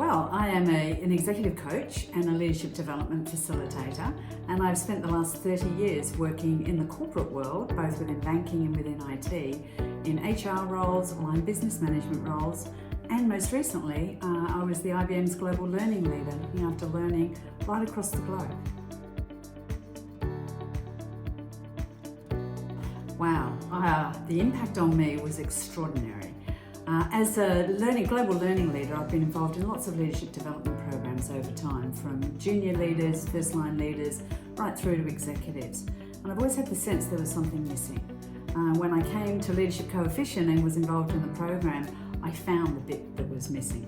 Well, I am an executive coach and a leadership development facilitator, and I've spent the last 30 years working in the corporate world, both within banking and within IT, in HR roles, line business management roles, and most recently, I was the IBM's Global Learning Leader, looking after learning right across the globe. Wow, the impact on me was extraordinary. As a global learning leader, I've been involved in lots of leadership development programs over time, from junior leaders, first line leaders, right through to executives. And I've always had the sense there was something missing. When I came to Leadership Coefficient and was involved in the program, I found the bit that was missing.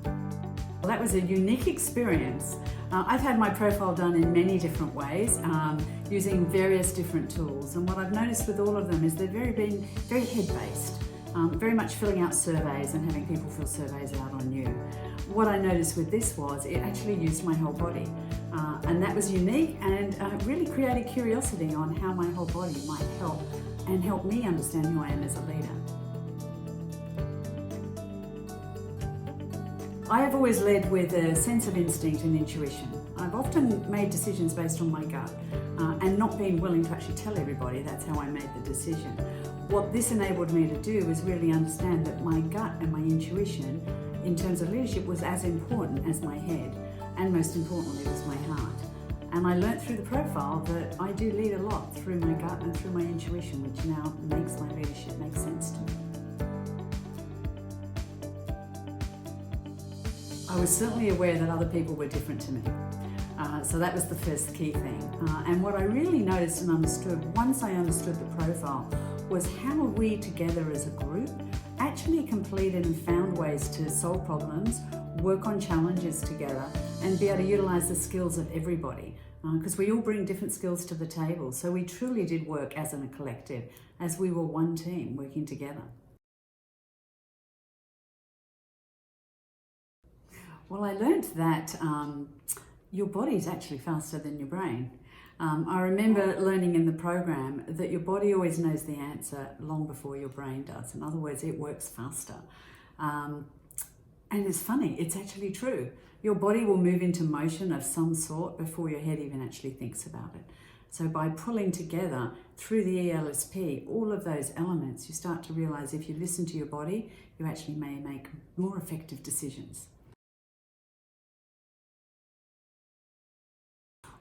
Well, that was a unique experience. I've had my profile done in many different ways, using various different tools, and what I've noticed with all of them is they're very head-based, very much filling out surveys and having people fill surveys out on you. What I noticed with this was it actually used my whole body, and that was unique and really created curiosity on how my whole body might help me understand who I am as a leader. I have always led with a sense of instinct and intuition. I've often made decisions based on my gut and not been willing to actually tell everybody that's how I made the decision. What this enabled me to do was really understand that my gut and my intuition in terms of leadership was as important as my head, and most importantly was my heart. And I learnt through the profile that I do lead a lot through my gut and through my intuition, which now makes my leadership make sense to me. I was certainly aware that other people were different to me. So that was the first key thing. And what I really noticed and understood once I understood the profile was how we together as a group actually completed and found ways to solve problems, work on challenges together, and be able to utilize the skills of everybody. Because we all bring different skills to the table. So we truly did work as a collective, as we were one team working together. Well, I learned that your body is actually faster than your brain. I remember learning in the program that your body always knows the answer long before your brain does. In other words, it works faster. And it's funny, it's actually true. Your body will move into motion of some sort before your head even actually thinks about it. So by pulling together through the ELSP all of those elements, you start to realize if you listen to your body, you actually may make more effective decisions.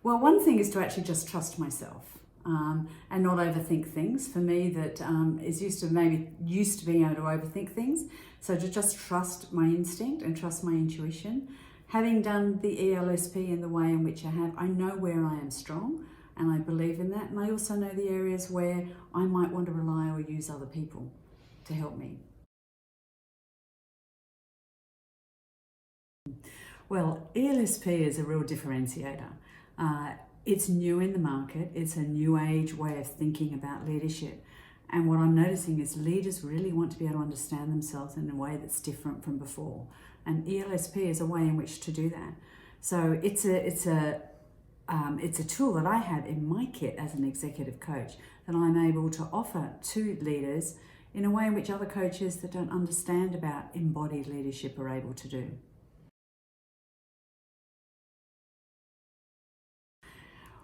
Well, one thing is to actually just trust myself and not overthink things. For me, that is used to being able to overthink things. So to just trust my instinct and trust my intuition. Having done the ELSP in the way in which I have, I know where I am strong and I believe in that. And I also know the areas where I might want to rely or use other people to help me. Well, ELSP is a real differentiator. It's new in the market. It's a new age way of thinking about leadership. And what I'm noticing is leaders really want to be able to understand themselves in a way that's different from before. And ELSP is a way in which to do that. So it's a tool that I have in my kit as an executive coach that I'm able to offer to leaders in a way in which other coaches that don't understand about embodied leadership are able to do.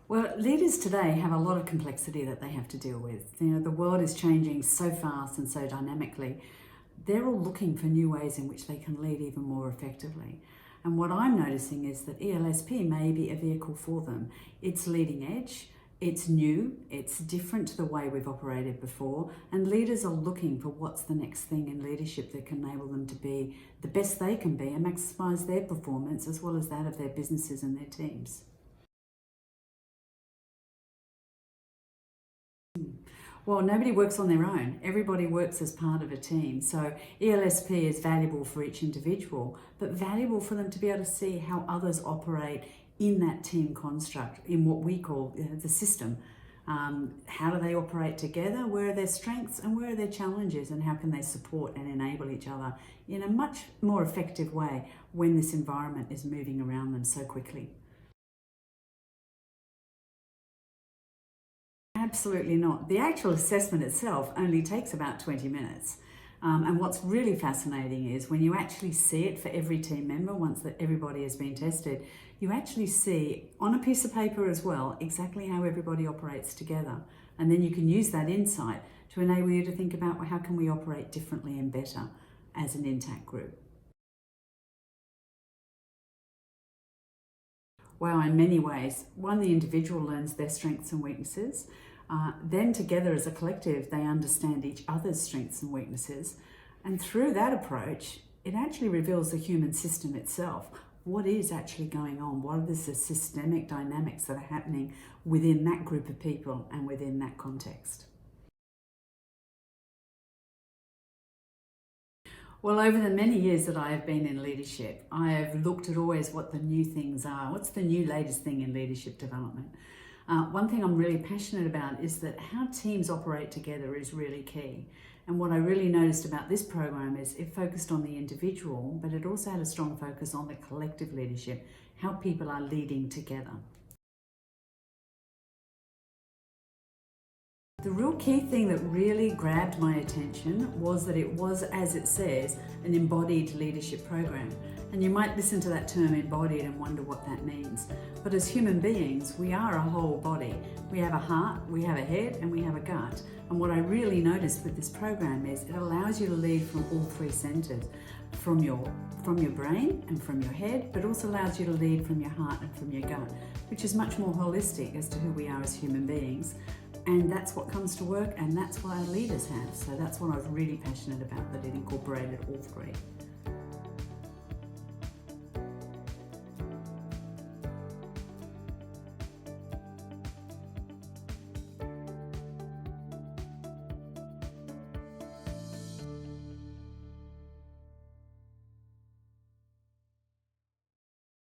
Well, leaders today have a lot of complexity that they have to deal with. You know, the world is changing so fast and so dynamically. They're all looking for new ways in which they can lead even more effectively. And what I'm noticing is that ELSP may be a vehicle for them. It's leading edge, it's new, it's different to the way we've operated before, and leaders are looking for what's the next thing in leadership that can enable them to be the best they can be and maximize their performance as well as that of their businesses and their teams. Well, nobody works on their own. Everybody works as part of a team. So ELSP is valuable for each individual, but valuable for them to be able to see how others operate in that team construct, in what we call the system. How do they operate together? Where are their strengths and where are their challenges, and how can they support and enable each other in a much more effective way when this environment is moving around them so quickly? Absolutely not. The actual assessment itself only takes about 20 minutes. And what's really fascinating is when you actually see it for every team member, once that everybody has been tested, you actually see on a piece of paper as well exactly how everybody operates together. And then you can use that insight to enable you to think about, well, how can we operate differently and better as an intact group? Well, in many ways. One, the individual learns their strengths and weaknesses. Then together as a collective, they understand each other's strengths and weaknesses. And through that approach, it actually reveals the human system itself. What is actually going on? What are the systemic dynamics that are happening within that group of people and within that context? Well, over the many years that I have been in leadership, I have looked at always what the new things are. What's the new latest thing in leadership development? One thing I'm really passionate about is that how teams operate together is really key. And what I really noticed about this program is it focused on the individual, but it also had a strong focus on the collective leadership, how people are leading together. The real key thing that really grabbed my attention was that it was, as it says, an embodied leadership program. And you might listen to that term embodied and wonder what that means. But as human beings, we are a whole body. We have a heart, we have a head, and we have a gut. And what I really noticed with this program is it allows you to lead from all three centers, from your brain and from your head, but also allows you to lead from your heart and from your gut, which is much more holistic as to who we are as human beings. And that's what comes to work, and that's what our leaders have. So that's what I was really passionate about, that it incorporated all three.